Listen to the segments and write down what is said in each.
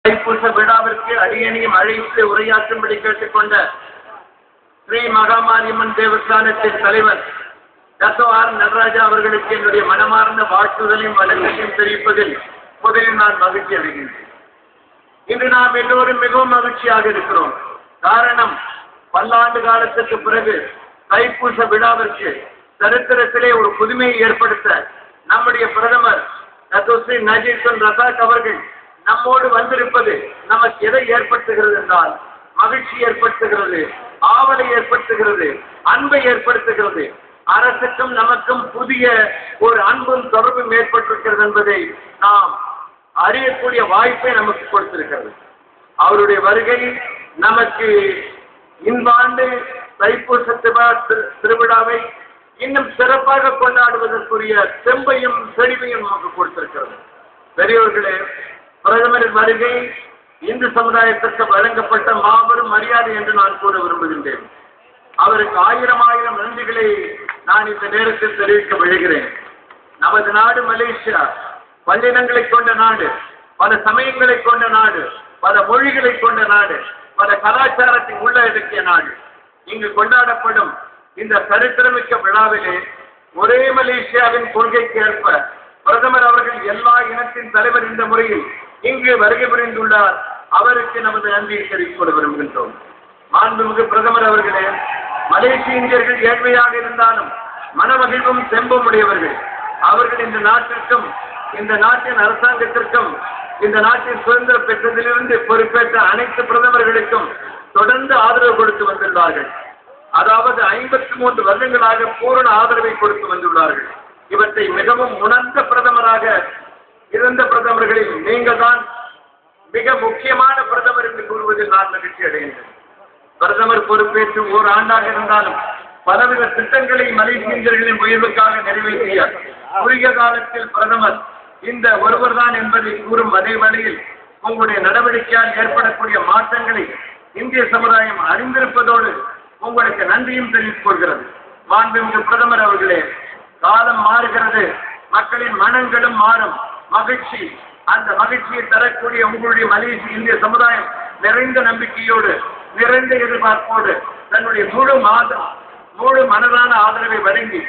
தைப்பூச விழாவிற்கு அடியணியும் அழைத்து உரையாற்றும்படி கேட்டுக்கொண்ட ஸ்ரீ மகாமாரியம்மன் தேவஸ்தானத்தின் தலைவர் டாக்டர் நடராஜா அவர்களுக்கு என்னுடைய மனமார்ந்த வாழ்த்துதலையும் வணக்கத்தையும் தெரிவிப்பதில் முதலில் நான் மகிழ்ச்சி அடைகின்றேன். இன்று நாம் எல்லோரும் மிகவும் மகிழ்ச்சியாக இருக்கிறோம். காரணம், பல்லாண்டு காலத்துக்கு பிறகு தைப்பூச விழாவிற்கு சரித்திரத்திலே ஒரு புதுமையை ஏற்படுத்த நம்முடைய பிரதமர் டாக்டர் ஸ்ரீ நஜீப் ரசாக் அவர்கள் நம்மோடு வந்திருப்பது நமக்கு எதை ஏற்படுத்துகிறது என்றால் மகிழ்ச்சி ஏற்படுத்துகிறது, ஆவலை ஏற்படுத்துகிறது, அன்பை ஏற்படுத்துகிறது. அரசுக்கும் நமக்கும் புதிய ஒரு அன்பும் தொடர்பும் ஏற்பட்டிருக்கிறது என்பதை நாம் அறியக்கூடிய வாய்ப்பை நமக்கு கொடுத்திருக்கிறது. அவருடைய வருகை நமக்கு இந்த ஆண்டு தைப்பூச திருவிழாவை இன்னும் சிறப்பாக கொண்டாடுவதற்குரிய செம்பையும் செழிவையும் நமக்கு கொடுத்திருக்கிறது. பெரியவர்களே, பிரதமரின் வருகை இந்து சமுதாயத்திற்கு வழங்கப்பட்ட மாபெரும் மரியாதை என்று நான் கூற விரும்புகின்றேன். அவருக்கு ஆயிரம் ஆயிரம் நன்றிகளை நான் இந்த நேரத்தில் தெரிவிக்க விழுகிறேன். நமது நாடு மலேசியா பல்லினங்களை கொண்ட நாடு, பல சமயங்களை கொண்ட நாடு, பல மொழிகளை கொண்ட நாடு, பல கலாச்சாரத்தை உள்ளடக்கிய நாடு. இங்கு கொண்டாடப்படும் இந்த சரித்திரமிக்க விழாவிலே ஒரே மலேசியாவின் கொள்கைக்கு ஏற்ப பிரதமர் அவர்கள் எல்லா இனத்தின் தலைவர் இந்த முறையில் இங்கு வருகை புரிந்துள்ளார். அவருக்கு நமது நன்றியை தெரிவித்துக் கொள்ள விரும்புகின்றோம். மாண்புமிகு பிரதமர் அவர்களே, மலேசிய இந்தியர்கள் ஏழ்மையாக இருந்தாலும் மனமகிழ்வும் செம்பும் உடையவர்கள். அவர்கள் இந்த நாட்டிற்கும் இந்த நாட்டின் அரசாங்கத்திற்கும் இந்த நாட்டின் சுதந்திரம் பெற்றதிலிருந்து பொறுப்பேற்ற அனைத்து பிரதமர்களுக்கும் தொடர்ந்து ஆதரவு கொடுத்து வந்துள்ளார்கள். அதாவது 53 வருடங்களாக பூரண ஆதரவை கொடுத்து வந்துள்ளார்கள். இவற்றை மிகவும் உணர்ந்த பிரதமராக இருந்த பிரதமர்களில் நீங்கள் தான் மிக முக்கியமான பிரதமர் என்று கூறுவதில் நான் மகிழ்ச்சி அடைகின்றேன். பிரதமர் பொறுப்பேற்று ஓர் ஆண்டாக இருந்தாலும் பலவித திட்டங்களை மலேசிய இந்தியர்களின் உயர்வுக்காக நிறைவேற்றிய குறுகிய காலத்தில் பிரதமர் இந்த ஒருவர் தான் என்பதை கூறும் அதே வழியில் உங்களுடைய நடவடிக்கையால் ஏற்படக்கூடிய மாற்றங்களை இந்திய சமுதாயம் அறிந்திருப்பதோடு உங்களுக்கு நன்றியும் தெரிவித்துக் கொள்கிறது. மாண்புமிகு பிரதமர் அவர்களே, காலம் மாறுகிறது, மக்களின் மனங்களும் மாறும். மகிழ்ச்சி, அந்த மகிழ்ச்சியை தரக்கூடிய உங்களுடைய மலேசிய இந்திய சமுதாயம் நிறைந்த நம்பிக்கையோடு நிறைந்த எதிர்பார்ப்போடு தன்னுடைய முழு மனதான ஆதரவை வழங்கி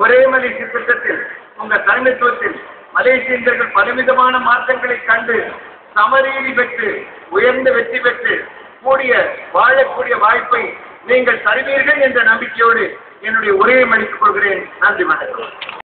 ஒரே மலேசிய திட்டத்தில் உங்கள் தலைமைத்துவத்தில் மலேசிய இந்தியர்கள் பலவிதமான மாற்றங்களை கண்டு சமரீதி பெற்று உயர்ந்த வெற்றி பெற்று வாழக்கூடிய வாய்ப்பை நீங்கள் தருவீர்கள் என்ற நம்பிக்கையோடு என்னுடைய உரையை முடித்துக் கொள்கிறேன். நன்றி, வணக்கம்.